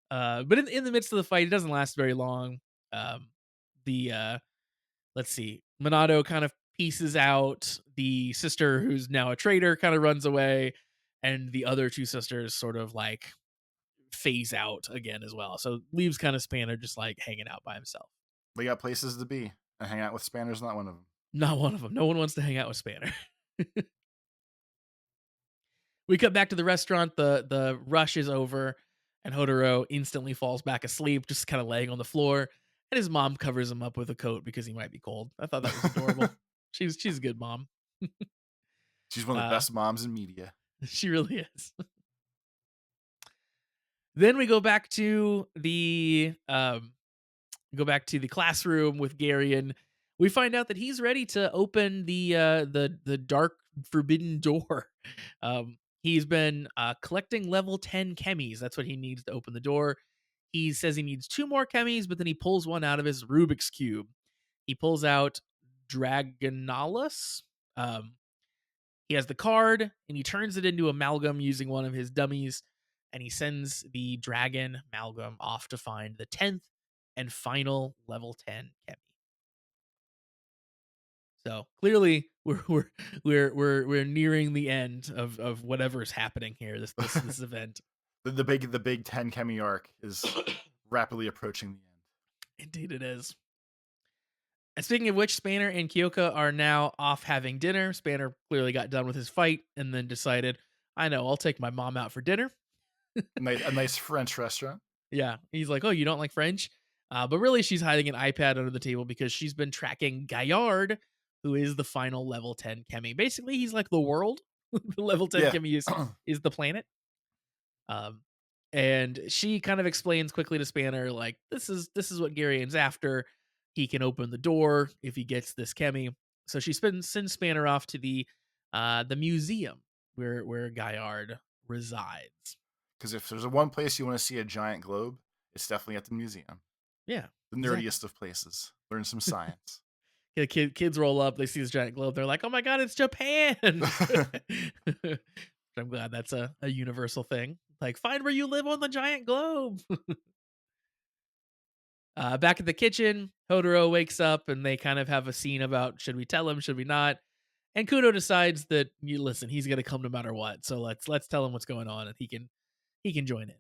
But in the midst of the fight, it doesn't last very long. The let's see, Minato kind of pieces out. The sister, who's now a traitor, kind of runs away, and the other two sisters sort of like phase out again as well. So leaves kind of Spanner just like hanging out by himself. We got places to be, and hang out with Spanner's not one of them. Not one of them. No one wants to hang out with Spanner. We cut back to the restaurant. The rush is over, and Hodoro instantly falls back asleep, just kind of laying on the floor. And his mom covers him up with a coat because he might be cold. I thought that was adorable. She's a good mom. She's one of the Uh, best moms in media. she really is. Then we go back to the classroom with Gary, and we find out that he's ready to open the dark forbidden door. He's been collecting level 10 chemis. That's what he needs to open the door. He says he needs two more chemis, but then he pulls one out of his Rubik's cube. He pulls out Dragonalis. Um, he has the card and he turns it into amalgam using one of his dummies, and he sends the dragon amalgam off to find the 10th and final level 10 Kemi. So clearly we're nearing the end of whatever's happening here, this event. The big 10 Chemi arc is rapidly approaching the end. Indeed it is. And speaking of which, Spanner and Kyoka are now off having dinner. Spanner clearly got done with his fight and then decided, I know, I'll take my mom out for dinner. A nice French restaurant. Yeah. He's like, oh, you don't like French? But really, she's hiding an iPad under the table because she's been tracking Gotchard, who is the final level 10 Chemi. Basically, he's like the world. The level 10 Yeah. Chemi is the planet. And she kind of explains quickly to Spanner, like, this is what Garion's after. He can open the door if he gets this Chemi. So she sends Spanner off to the museum where Gotchard resides. Because if there's one place you want to see a giant globe, it's definitely at the museum. Yeah, The nerdiest of places. Learn some science. Yeah, kids roll up, they see this giant globe, they're like, "Oh my god, it's Japan!" I'm glad that's a universal thing. Like, find where you live on the giant globe. Back at the kitchen, Hodoro wakes up and they kind of have a scene about should we tell him, should we not? And Kudo decides that you listen, he's gonna come no matter what. So let's tell him what's going on and he can join in.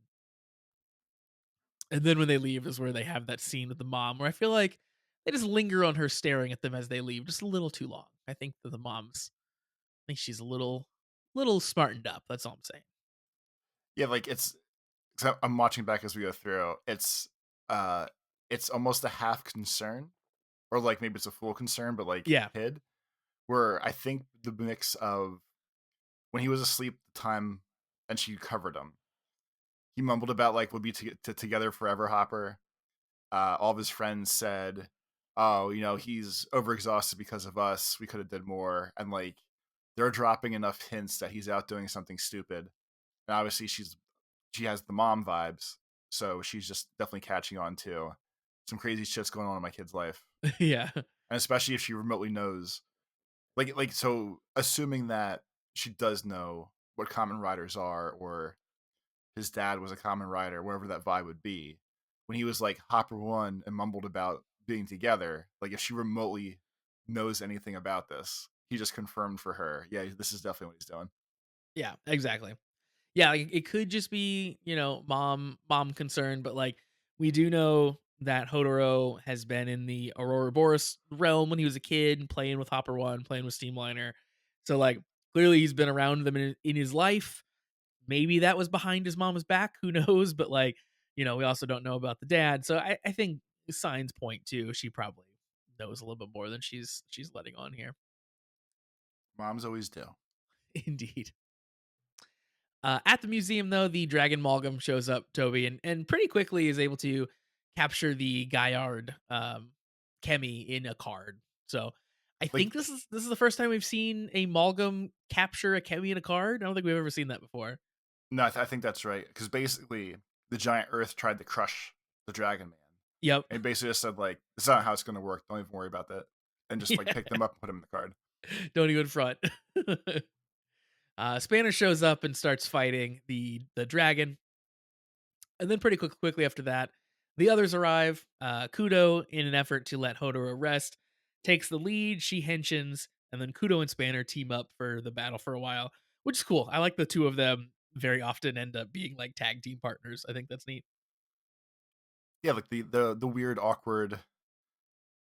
And then when they leave is where they have that scene with the mom where I feel like they just linger on her staring at them as they leave just a little too long. I think that I think she's a little smartened up. That's all I'm saying. Yeah, like it's. Cause I'm watching back as we go through. Uh, it's almost a half concern, or like maybe it's a full concern, but like Yeah. hid. Where I think the mix of when he was asleep, the time, and she covered him. He mumbled about like we'll be together forever, Hopper. All of his friends said, "Oh, he's overexhausted because of us. We could have did more." And like they're dropping enough hints that he's out doing something stupid. And obviously, she has the mom vibes, so she's just definitely catching on to some crazy shit's going on in my kid's life, Yeah. and especially if she remotely knows, like so, assuming that she does know what common riders are, or his dad was a common rider, wherever that vibe would be. When he was like Hopper One and mumbled about being together, like if she remotely knows anything about this, he just confirmed for her, yeah, this is definitely what he's doing. Yeah, exactly. Yeah, like, it could just be, mom concern, but, like, we do know that Hodoro has been in the Aurora Boreas realm when he was a kid, playing with Hopper One, playing with Steamliner. So, like, clearly he's been around them in his life. Maybe that was behind his mom's back, who knows? But, like, we also don't know about the dad. So I think signs point to she probably knows a little bit more than she's letting on here. Moms always do. Indeed. At the museum, though, the Dragon Malgam shows up, Toby, and pretty quickly is able to capture the Gaiard Kemi in a card. So I Like, think this is the first time we've seen a Malgam capture a Kemi in a card. I don't think we've ever seen that before. no, I think that's right. Because basically, the giant Earth tried to crush the Dragon Man, Yep. and basically just said like, "It's not how it's going to work. Don't even worry about that." And just like Yeah. pick them up and put them in the card. Don't even front. Spanner shows up and starts fighting the dragon. And then pretty quickly after that, the others arrive. Kudo, in an effort to let Hodoro rest, takes the lead. She henshins, and then Kudo and Spanner team up for the battle for a while, which is cool. I like the two of them very often end up being like tag team partners. I think that's neat. Yeah, like the weird, awkward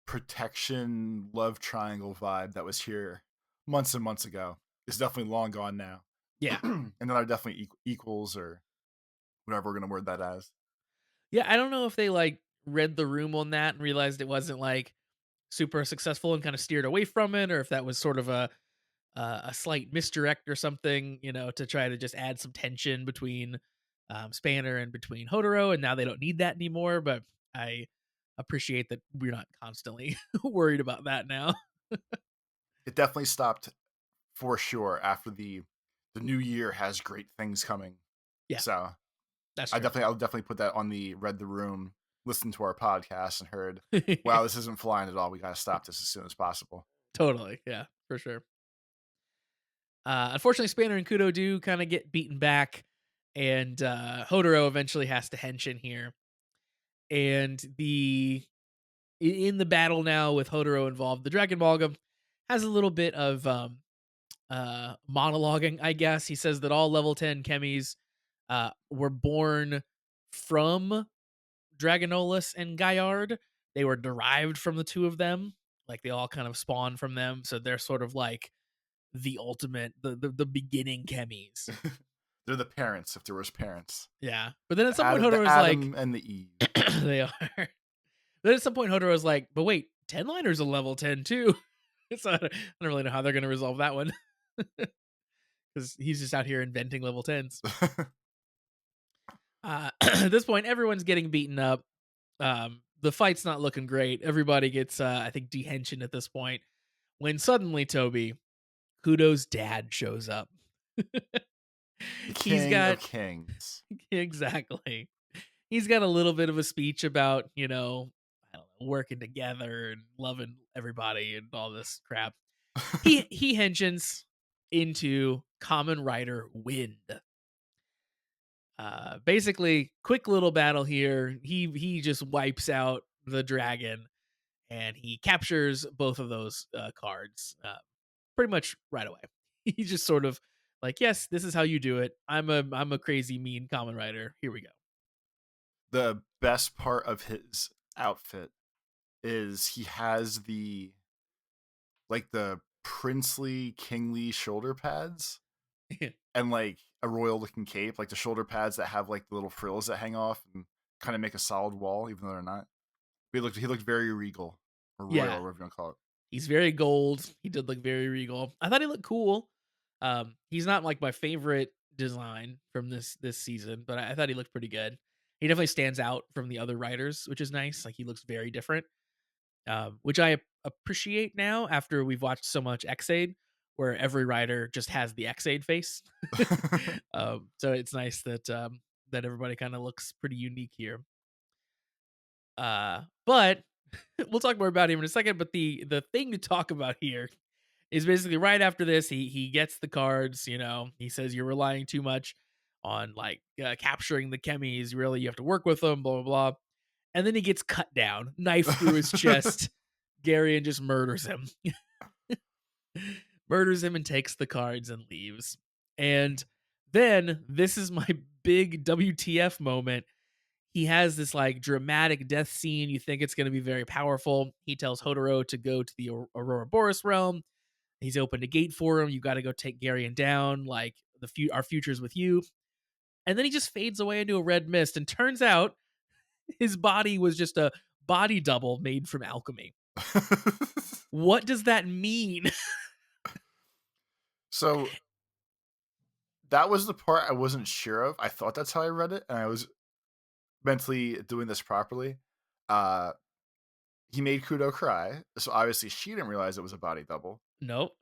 protection love triangle vibe that was here months and months ago is definitely long gone now. Yeah. And then are definitely equals or whatever we're gonna word that as. Yeah. I don't know if they like read the room on that and realized it wasn't like super successful and kind of steered away from it, or if that was sort of a slight misdirect or something, to try to just add some tension between Spanner and between Hodoro, and now they don't need that anymore. But I appreciate that we're not constantly worried about that now. It definitely stopped for sure after the new year has great things coming. Yeah, So that's true. I'll definitely put that on the read the room, listened to our podcast and heard, wow, this isn't flying at all. We gotta stop this as soon as possible. Totally, yeah, for sure. Unfortunately, Spanner and Kudo do kind of get beaten back, and Hodoro eventually has to henshin here. And in the battle now with Hodoro involved, the Dragon Ball has a little bit of monologuing, I guess. He says that all level 10 chemis were born from Dragonolus and Gaiard. They were derived from the two of them. Like they all kind of spawn from them. So they're sort of like the ultimate, the beginning chemis. They're the parents if there was parents. Yeah. But then at some point The Hodor is like, Adam and the Eve. they are. Then at some point Hodor was like, but wait, 10 liner's a level 10 too. So I don't really know how they're going to resolve that one. Because he's just out here inventing level 10s. At this point, everyone's getting beaten up. The fight's not looking great. Everybody gets, I think, dehension at this point. When suddenly, Toby, Kudo's dad shows up. The He's King of got, Kings. exactly. He's got a little bit of a speech about, I don't know, working together and loving everybody and all this crap. He henshins into Common Rider Wind. Basically, quick little battle here. He just wipes out the dragon and he captures both of those cards pretty much right away. He's just sort of like, yes, this is how you do it. I'm a crazy mean common rider. Here we go. The best part of his outfit is he has the princely kingly shoulder pads and like a royal looking cape, like the shoulder pads that have like the little frills that hang off and kind of make a solid wall, even though they're not. He looked very regal or royal, Yeah, or whatever you want to call it. he's very gold. He did look very regal. I thought he looked cool. He's not like my favorite design from this season, but I thought he looked pretty good. He definitely stands out from the other riders, which is nice. Like he looks very different, which I appreciate now after we've watched so much Xaid, where every rider just has the Xaid face. So it's nice that everybody kind of looks pretty unique here. But we'll talk more about him in a second. But the thing to talk about here is basically right after this, he gets the cards. He says you're relying too much like capturing the chemis. Really, you have to work with them. Blah blah blah. And then he gets cut down, knife through his chest. Garion just murders him, murders him, and takes the cards and leaves. And then this is my big WTF moment. He has this like dramatic death scene. You think it's going to be very powerful. He tells Hodoro to go to the Aurora Boreas realm. He's opened a gate for him. You got to go take Garion down. Like our future's with you. And then he just fades away into a red mist. And turns out his body was just a body double made from alchemy. What does that mean? So that was the part I wasn't sure of. I thought that's how I read it, and I was mentally doing this properly. Uh, he made Kudo cry, so obviously she didn't realize it was a body double. Nope.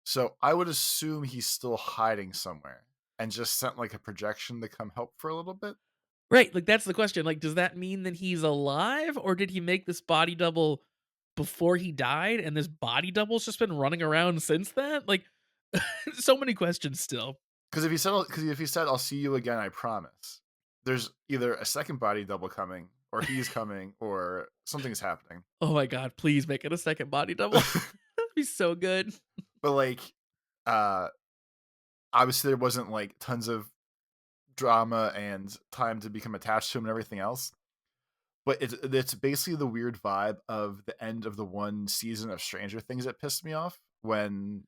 So I would assume he's still hiding somewhere and just sent like a projection to come help for a little bit. Right. Like that's the question. Like, does that mean that he's alive, or did he make this body double before he died, and this body double's just been running around since then? Like, so many questions still. Because if he said I'll see you again, I promise. There's either a second body double coming, or he's coming, or something's happening. Oh my god! Please make it a second body double. That'd be so good. But like, uh, obviously there wasn't like tons of drama and time to become attached to him and everything else. But it's basically the weird vibe of the end of the one season of Stranger Things that pissed me off when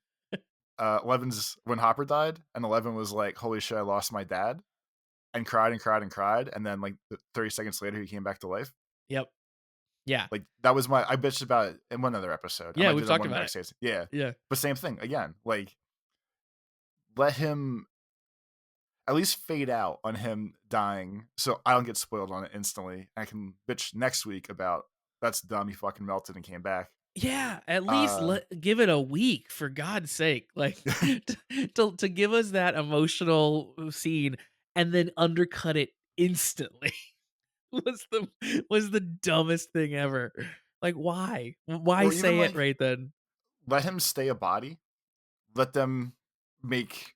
when Hopper died, and 11 was like, "Holy shit, I lost my dad," and cried and cried and cried, and then like 30 seconds later he came back to life. Yep. Yeah. Like that was I bitched about it in one other episode. I Yeah. might We've do that talked one about next it. season. Yeah, Yeah. but same thing again. Like let him at least fade out on him dying, so I don't get spoiled on it instantly. I can bitch next week about that's dumb. He fucking melted and came back. Yeah, at least Uh, give it a week for God's sake. Like to give us that emotional scene and then undercut it instantly was the dumbest thing ever. Like why? Why or even say it like right then? let him stay a body. Let them make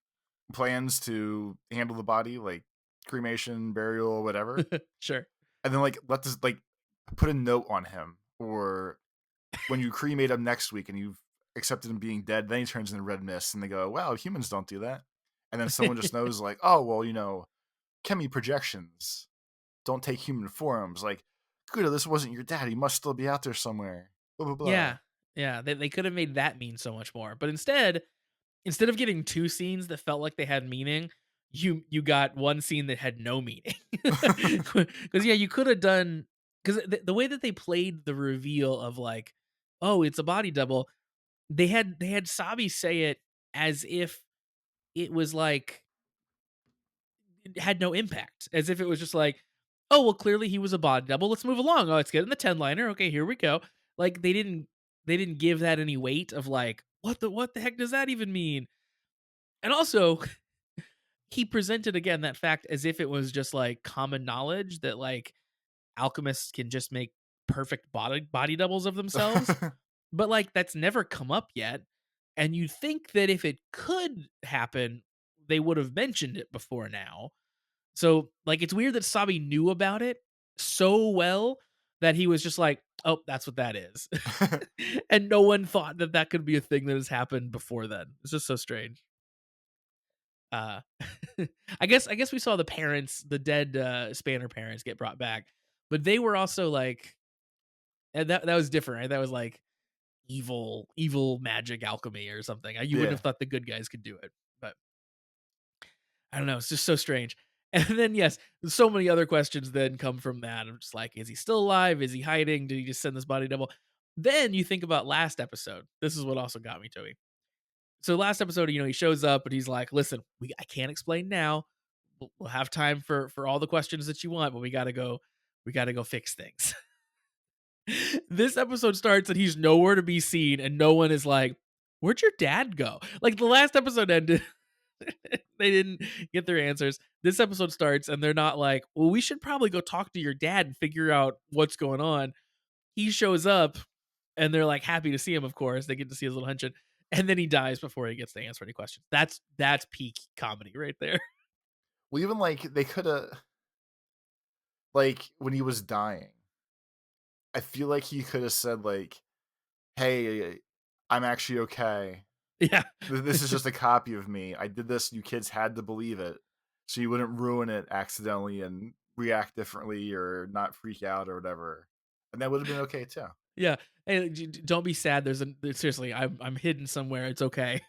plans to handle the body, like cremation, burial, whatever, Sure. and then like let this like put a note on him, or when you cremate him next week and you've accepted him being dead, then he turns into red mist, and they go, "Wow, humans don't do that." And then someone just knows, like, "Oh, well, chemi projections don't take human forms." Like, good, this wasn't your dad. He must still be out there somewhere. Blah blah blah. Yeah. Yeah, they could have made that mean so much more. But instead of getting two scenes that felt like they had meaning, you got one scene that had no meaning. Because yeah, you could have done because the way that they played the reveal of like, oh, it's a body double. They had Sabi say it as if it was like it had no impact, as if it was just like, oh well, clearly he was a body double. Let's move along. Oh, let's get in the 10-liner. Okay, here we go. Like they didn't give that any weight of like what the heck does that even mean? And also, he presented again that fact as if it was just like common knowledge that like alchemists can just make perfect body doubles of themselves, but like that's never come up yet. And you think that if it could happen, they would have mentioned it before now. So like it's weird that Sabi knew about it so well that he was just like, "Oh, that's what that is," and no one thought that that could be a thing that has happened before then. It's just so strange. Uh, I guess we saw the dead Spanner parents get brought back, but they were also like, and that was different, right? That was like evil magic alchemy or something. You wouldn't Yeah. have thought the good guys could do it, but I don't know. It's just so strange. And then yes, so many other questions then come from that. I'm just like, is he still alive? Is he hiding? Did he just send this body double? Then you think about last episode. This is what also got me, Toby. So last episode, he shows up and he's like, "Listen, I can't explain now. We'll have time for all the questions that you want, but we gotta go. We gotta go fix things." This episode starts and he's nowhere to be seen, and no one is like, "Where'd your dad go?" Like the last episode ended, they didn't get their answers. This episode starts and they're not like, "Well, we should probably go talk to your dad and figure out what's going on." He shows up and they're like happy to see him, of course. They get to see his little henchman. And then he dies before he gets to answer any questions. That's peak comedy right there. Well, even like they could have like when he was dying, I feel like he could have said like, "Hey, I'm actually okay. Yeah. This is just a copy of me. I did this. You kids had to believe it, so you wouldn't ruin it accidentally and react differently or not freak out or whatever." And that would have been okay too. Yeah. Hey, don't be sad. Seriously, I'm hidden somewhere. It's okay.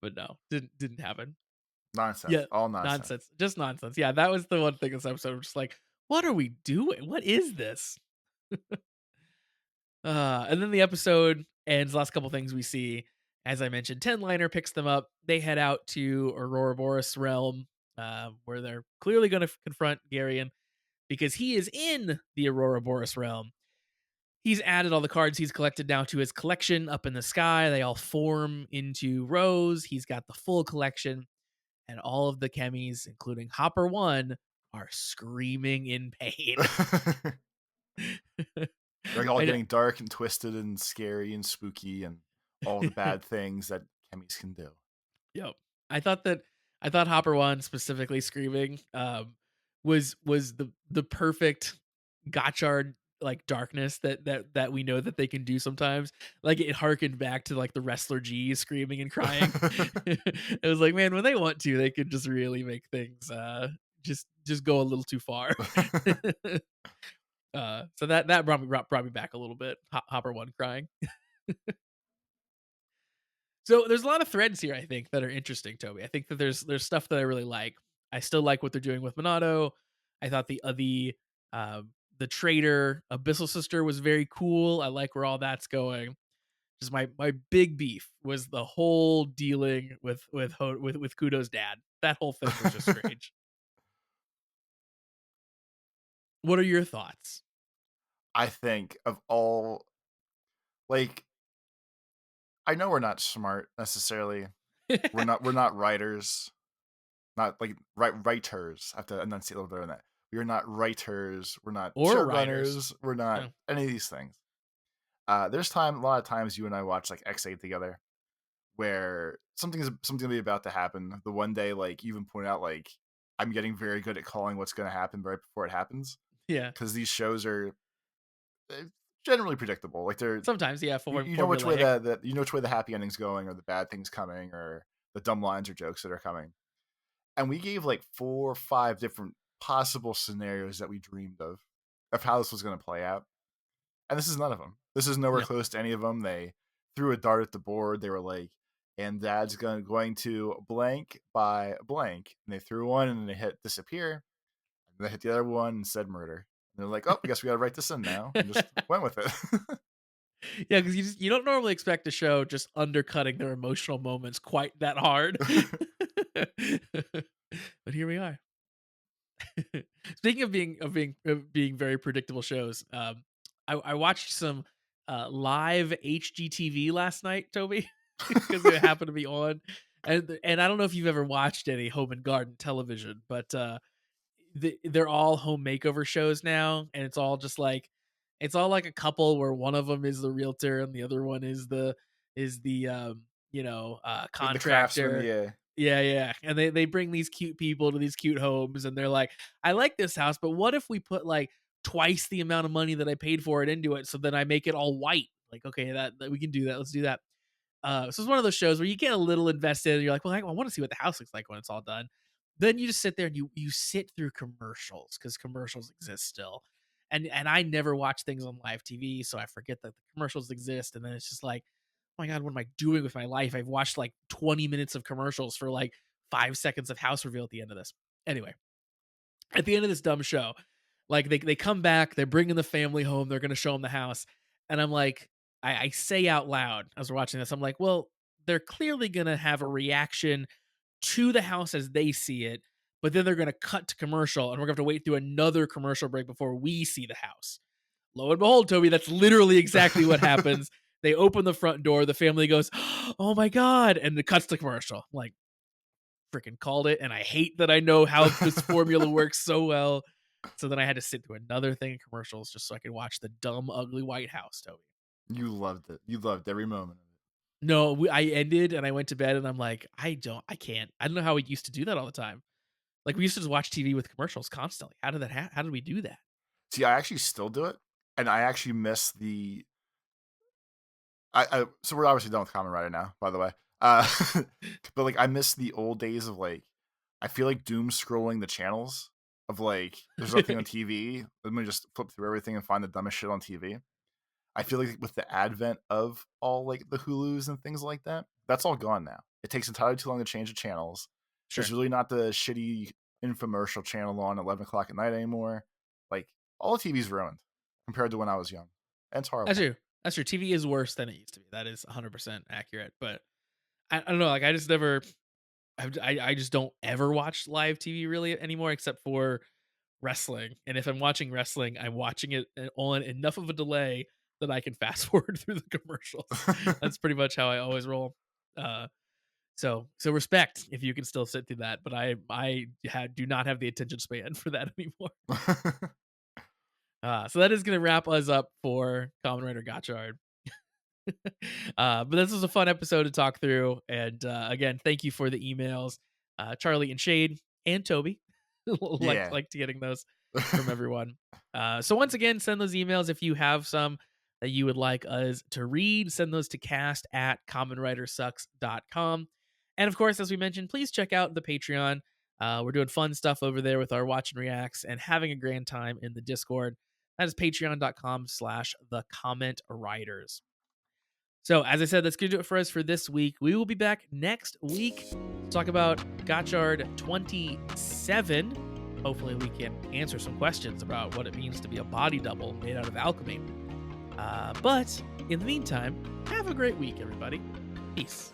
But no, didn't happen. Nonsense. Yeah, All nonsense. nonsense. Just nonsense. Yeah, that was the one thing this episode. I'm just like, what are we doing? What is this? And then the episode ends. Last couple things we see, as I mentioned, 10-liner picks them up. They head out to Aurora Boreas realm, where they're clearly going to confront Garion because he is in the Aurora Boreas realm. He's added all the cards he's collected now to his collection up in the sky. They all form into rows. He's got the full collection, and all of the chemis, including Hopper One, are screaming in pain. They're all I getting dark and twisted and scary and spooky and all the bad things that chemis can do. Yep. I thought that I thought Hopper One specifically screaming was the perfect Gotchard like darkness that we know that they can do sometimes. Like it harkened back to like the wrestler G screaming and crying. It was like, man, when they want to, they could just really make things just go a little too far. So that brought me back a little bit. Hopper One crying. So there's a lot of threads here, I think, that are interesting, Toby. I think that there's stuff that I really like. I still like what they're doing with Monado. I thought the traitor Abyssal Sister was very cool. I like where all that's going. Just my big beef was the whole dealing with Kudo's dad. That whole thing was just strange. What are your thoughts? I think of all like I know we're not smart necessarily. We're not writers. Not like writers. I have to enunciate a little bit on that. We're not writers. We're not Or writers? showrunners. We're not Yeah. any of these things. There's a lot of times you and I watch like X8 together where something gonna be about to happen. The one day, like you even point out, like I'm getting very good at calling what's gonna happen right before it happens Yeah. because these shows are eh, generally predictable. Like they're Sometimes, yeah, you know which way formulaic. you know which way the happy ending's going or the bad things coming or the dumb lines or jokes that are coming. And we gave like 4 or 5 different possible scenarios that we dreamed of how this was going to play out. And this is none of them. This is nowhere Yeah. close to any of them. They threw a dart at the board. They were like, and dad's going to blank by blank. And they threw one and then they hit disappear. And they hit the other one and said murder. And they're like, oh, I guess we got to write this in now. And just went with it. Yeah, because you don't normally expect a show just undercutting their emotional moments quite that hard. But here we are. Speaking of being very predictable shows, I watched some live HGTV last night, Toby, because it happened to be on, and I don't know if you've ever watched any home and garden television, but they're all home makeover shows now, and it's all like a couple where one of them is the realtor and the other one is the Like the craftsman, contractor. yeah. Yeah, yeah, and they bring these cute people to these cute homes, and they're like, "I like this house, but what if we put like twice the amount of money that I paid for it into it, so then I make it all white?" Like, okay, that we can do that. Let's do that. So it's one of those shows where you get a little invested, and you're like, "Well, I want to see what the house looks like when it's all done." Then you just sit there and you sit through commercials because commercials exist still, and I never watch things on live TV, so I forget that the commercials exist, and then it's just like, oh my god, what am I doing with my life? I've watched like 20 minutes of commercials for like 5 seconds of house reveal at the end of this. Anyway, at the end of this dumb show, like they come back, they're bringing the family home, they're gonna show them the house, and I'm like, I say out loud as we're watching this, I'm like, well, they're clearly gonna have a reaction to the house as they see it, but then they're gonna cut to commercial, and we're gonna have to wait through another commercial break before we see the house. Lo and behold, Toby, that's literally exactly what happens. They open the front door, the family goes, "Oh my god," and it cuts to commercial. I'm like, freaking called it, and I hate that I know how this formula works so well. So then I had to sit through another thing in commercials just so I could watch the dumb, ugly White House, Toby. You loved it. You loved every moment of it. No, I ended and I went to bed and I'm like, I can't. I don't know how we used to do that all the time. Like we used to just watch TV with commercials constantly. How did we do that? See, I actually still do it, and I actually miss the so we're obviously done with Kamen Rider now, by the way. Uh, but like I miss the old days of like I feel like doom scrolling the channels of like there's nothing on TV. Let me just flip through everything and find the dumbest shit on TV. I feel like with the advent of all like the Hulus and things like that, that's all gone now. It takes entirely too long to change the channels. There's Sure. really not the shitty infomercial channel on 11 o'clock at night anymore. Like all the TV's ruined compared to when I was young. And it's That's horrible. true. That's true. TV is worse than it used to be. That is 100% accurate. But I don't know. Like I just never. I just don't ever watch live TV really anymore, except for wrestling. And if I'm watching wrestling, I'm watching it on enough of a delay that I can fast forward through the commercials. That's pretty much how I always roll. Uh, so respect if you can still sit through that, but do not have the attention span for that anymore. So that is going to wrap us up for Kamen Rider Gotchard. But this was a fun episode to talk through. And again, thank you for the emails, Charlie and Shade and Toby. Yeah. Liked getting those from everyone. So once again, send those emails if you have some that you would like us to read. Send those to cast@commonwritersucks.com. And of course, as we mentioned, please check out the Patreon. We're doing fun stuff over there with our watch and reacts and having a grand time in the Discord. That is patreon.com/the comment writers. So, as I said, that's going to do it for us for this week. We will be back next week to talk about Gotchard 27. Hopefully, we can answer some questions about what it means to be a body double made out of alchemy. But in the meantime, have a great week, everybody. Peace.